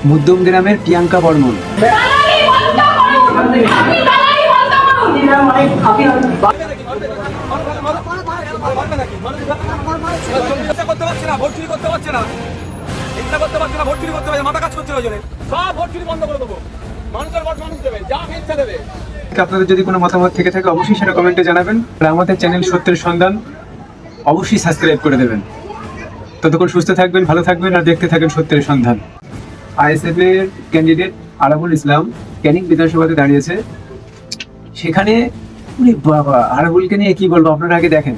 মধ্যম গ্রামের প্রিয়াঙ্কা বর্মন। আপনাদের যদি কোনো মতামত থেকে থাকে অবশ্যই সেটা কমেন্টে জানাবেন। আর আমাদের চ্যানেল সত্যের সন্ধান অবশ্যই সাবস্ক্রাইব করে দেবেন। ততক্ষণ সুস্থ থাকবেন, ভালো থাকবেন আর দেখতে থাকেন সত্যের সন্ধান। আইএসএফ এর ক্যান্ডিডেট আরাবুল ইসলাম ক্যানিং বিধানসভাতে দাঁড়িয়েছে। সেখানে বাবা, আরাবুলকে নিয়ে কি বলবো, আপনারা আগে দেখেন।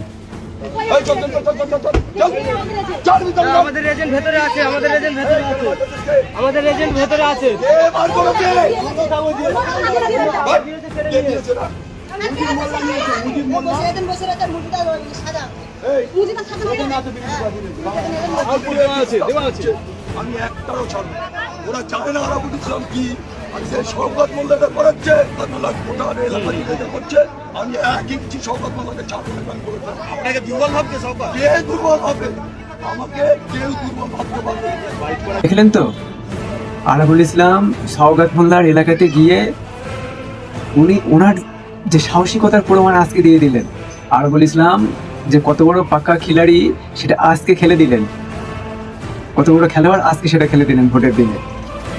আমাদের এজেন্ট ভেতরে আছে, আমাদের এজেন্ট ভেতরে আছে, আমাদের এজেন্ট ভেতরে আছে। আমি একটাও ছাড়ব, ওরা জানে না আরাবুল ইসলাম কি। শওকত মোল্লাটা করাচ্ছে, করছে। আমি একই কিছু শওকত মোল্লাকে ছাড়বো না। আপনাকে দুর্বল ভাবছে শওকত, কে দুর্বল হবে? আমাকে কেউ দুর্বল ভাবতে পারবে। দেখলেন তো, আরাবুল ইসলাম শওকত মোল্লার এলাকাতে গিয়ে উনি ওনার যে সাহসিকতার প্রমাণ আজকে দিয়ে দিলেন। আরাবুল ইসলাম যে কত বড় পাক্কা খিলাড়ি সেটা আজকে খেলে দিলেন, কত বড় খেলোয়াড় আজকে সেটা খেলে দিলেন ভোটের দিনে।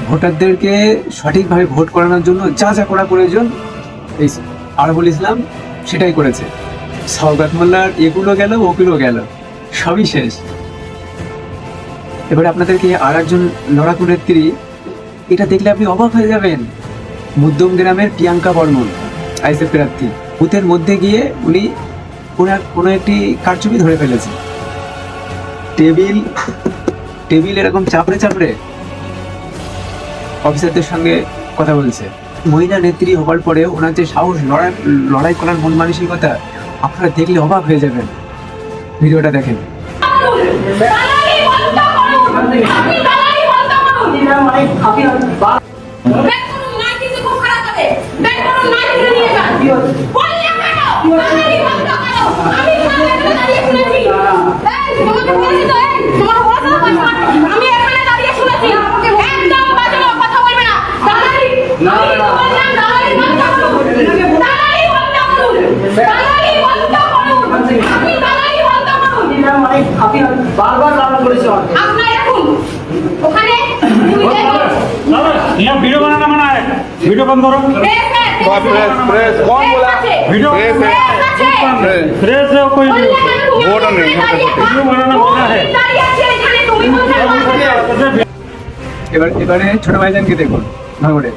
ভোটারদেরকে সঠিকভাবে ভোট করানোর জন্য যা যা করা প্রয়োজন এই আরাবুল ইসলাম সেটাই করেছে। শওকত মোল্লার এগুলো গেল, ওগুলো গেল, সবই শেষ। এবারে আপনাদেরকে আর একজন লড়াকু নেত্রী, এটা দেখলে আপনি অবাক হয়ে যাবেন। মধ্যম গ্রামের প্রিয়াঙ্কা বর্মন আইএসএফ প্রার্থী, বুথের মধ্যে গিয়ে উনি কোনো একটি কারচুপি ধরে ফেলেছে। টেবিল এরকম চাপড়ে চাপড়ে অফিসারদের সঙ্গে কথা বলছে। মহিলা নেত্রী হওয়ার পরে ওনার যে সাহস, লড়াই করার মন মানসিকতা, আপনারা দেখলে অবাক হয়ে যাবেন। ভিডিওটা দেখেন। বারবার বারণ করেছে ওখানে ভিডিও বানানো মানে ভিডিও বন্ধ করো। ভিডিও कोई वोट नहीं वीडियो बनाना मना है। এবারে ছোট ভাইজানকে দেখুন ভাঙড়ে।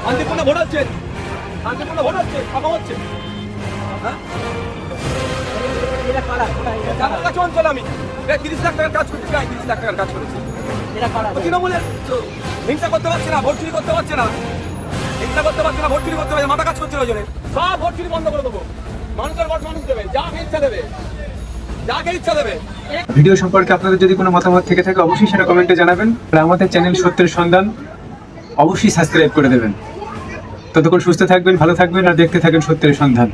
শান্তিপূর্ণ ভোট হচ্ছে, শান্তিপূর্ণ ভোট হচ্ছে, ফাঁকা হচ্ছে। আমি 30 লাখ টাকার কাজ করছি, 30 লাখ টাকার কাজ করেছি। তৃণমূলের হিংসা করতে পারছে না, ভোট চুরি করতে পারছে না, হিংসা করতে পারছে না, ভোট চুরি করতে পারছে, মাথা কাজ করছে ওই জন্য। সব ভোট চুরি বন্ধ করে দেবো। মানুষের ভোট মানুষ দেবে, যাকে ইচ্ছা দেবে, যাকে ইচ্ছা দেবে। ভিডিও সম্পর্কে আপনাদের যদি কোনো মতামত থেকে থাকে অবশ্যই সেটা কমেন্টে জানাবেন। আর আমাদের চ্যানেল সত্যের সন্ধান অবশ্যই সাবস্ক্রাইব করে দেবেন। ততক্ষণ সুস্থ থাকবেন, ভালো থাকবেন আর দেখতে থাকেন সত্যের সন্ধান।